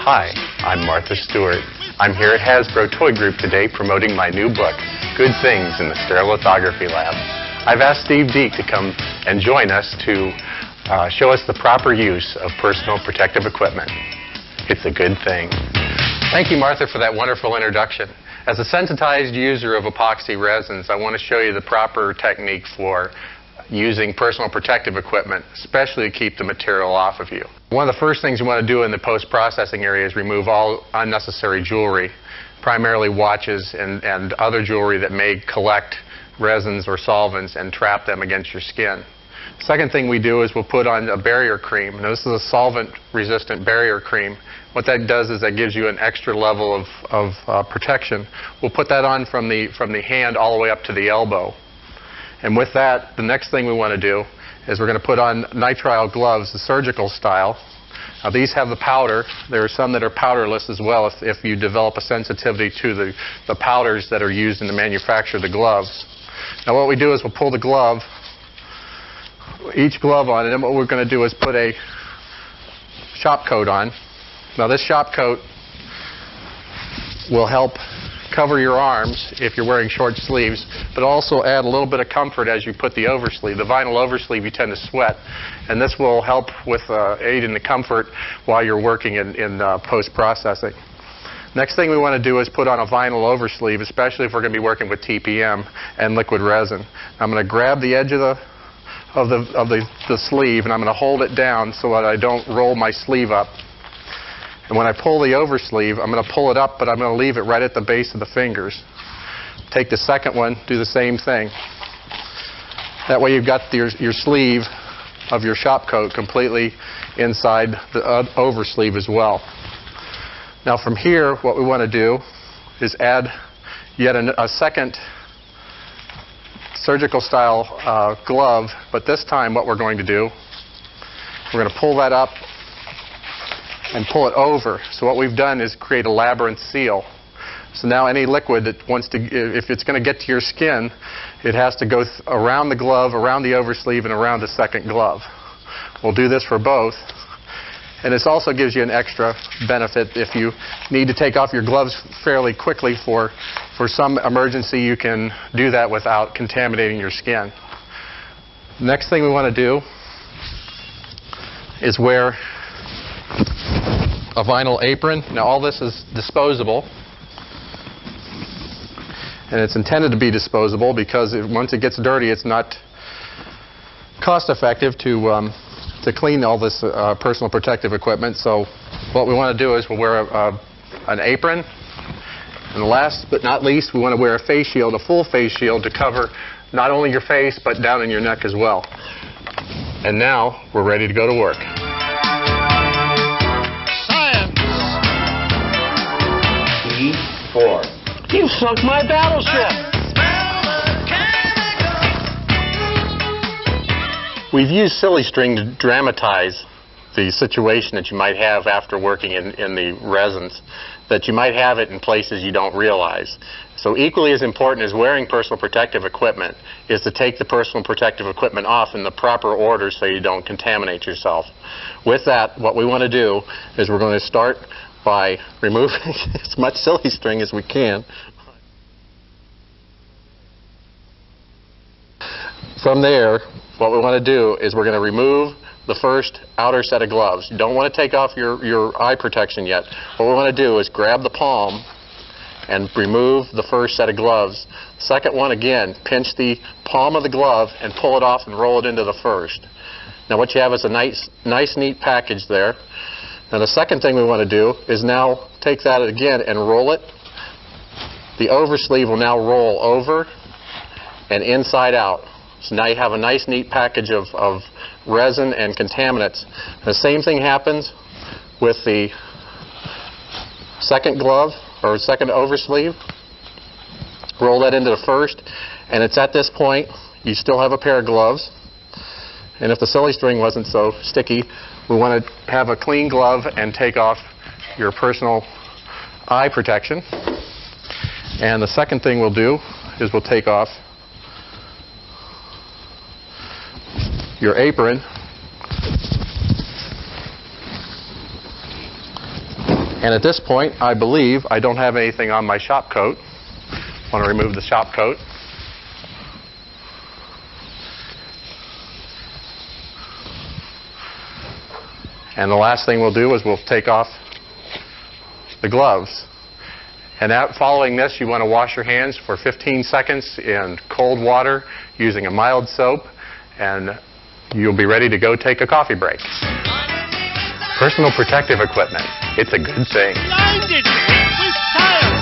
Hi, I'm Martha Stewart. I'm here at Hasbro Toy Group today promoting my new book, Good Things in the Stereolithography Lab. I've asked Steve Deak to come and join us to show us the proper use of personal protective equipment. It's a good thing. Thank you, Martha, for that wonderful introduction. As a sensitized user of epoxy resins, I want to show you the proper technique for using personal protective equipment, especially to keep the material off of you. One of the first things you want to do in the post-processing area is remove all unnecessary jewelry, primarily watches and other jewelry that may collect resins or solvents and trap them against your skin. Second thing we do is we'll put on a barrier cream. Now, this is a solvent-resistant barrier cream. What that does is that gives you an extra level of protection. We'll put that on from the hand all the way up to the elbow. And with that, the next thing we want to do is we're going to put on nitrile gloves, the surgical style. Now, these have the powder. There are some that are powderless as well if you develop a sensitivity to the powders that are used in the manufacture of the gloves. Now, what we do is we'll pull the glove, each glove on, and then what we're going to do is put a shop coat on. Now, this shop coat will help cover your arms if you're wearing short sleeves, but also add a little bit of comfort as you put the oversleeve. The vinyl oversleeve, you tend to sweat, and this will help with aid in the comfort while you're working in post-processing. Next thing we want to do is put on a vinyl oversleeve, especially if we're going to be working with TPM and liquid resin. I'm going to grab the edge of the sleeve, and I'm going to hold it down so that I don't roll my sleeve up. And when I pull the oversleeve, I'm going to pull it up, but I'm going to leave it right at the base of the fingers. Take the second one, do the same thing. That way you've got your sleeve of your shop coat completely inside the oversleeve as well. Now from here, what we want to do is add yet a second surgical style glove, but this time what we're going to do, we're going to pull that up and pull it over. So what we've done is create a labyrinth seal. So now any liquid that wants to, if it's going to get to your skin, it has to go around the glove, around the oversleeve, and around the second glove. We'll do this for both. And this also gives you an extra benefit if you need to take off your gloves fairly quickly for some emergency. You can do that without contaminating your skin. Next thing we want to do is wear a vinyl apron. Now all this is disposable, and it's intended to be disposable because once it gets dirty, it's not cost effective to clean all this personal protective equipment. So what we want to do is we'll wear an apron, and last but not least, we want to wear a face shield, a full face shield, to cover not only your face but down in your neck as well. And now we're ready to go to work. E4. You sunk my battleship! We've used silly string to dramatize the situation that you might have after working in the resins, that you might have it in places you don't realize. So equally as important as wearing personal protective equipment is to take the personal protective equipment off in the proper order so you don't contaminate yourself. With that, what we want to do is we're going to start by removing as much silly string as we can. From there, what we want to do is we're going to remove the first outer set of gloves. You don't want to take off your eye protection yet. What we want to do is grab the palm and remove the first set of gloves. Second one, again, pinch the palm of the glove and pull it off and roll it into the first. Now what you have is a nice neat package there. Now the second thing we want to do is now take that again and roll it. The oversleeve will now roll over and inside out. So now you have a nice neat package of resin and contaminants. The same thing happens with the second glove or second oversleeve. Roll that into the first, and it's at this point you still have a pair of gloves. And if the silly string wasn't so sticky, we want to have a clean glove and take off your personal eye protection. And the second thing we'll do is we'll take off your apron And at this point, I believe I don't have anything on my shop coat. I want to remove the shop coat. And the last thing we'll do is we'll take off the gloves. And following this, you want to wash your hands for 15 seconds in cold water using a mild soap, and you'll be ready to go take a coffee break. Personal protective equipment. It's a good thing. Blinded with fire.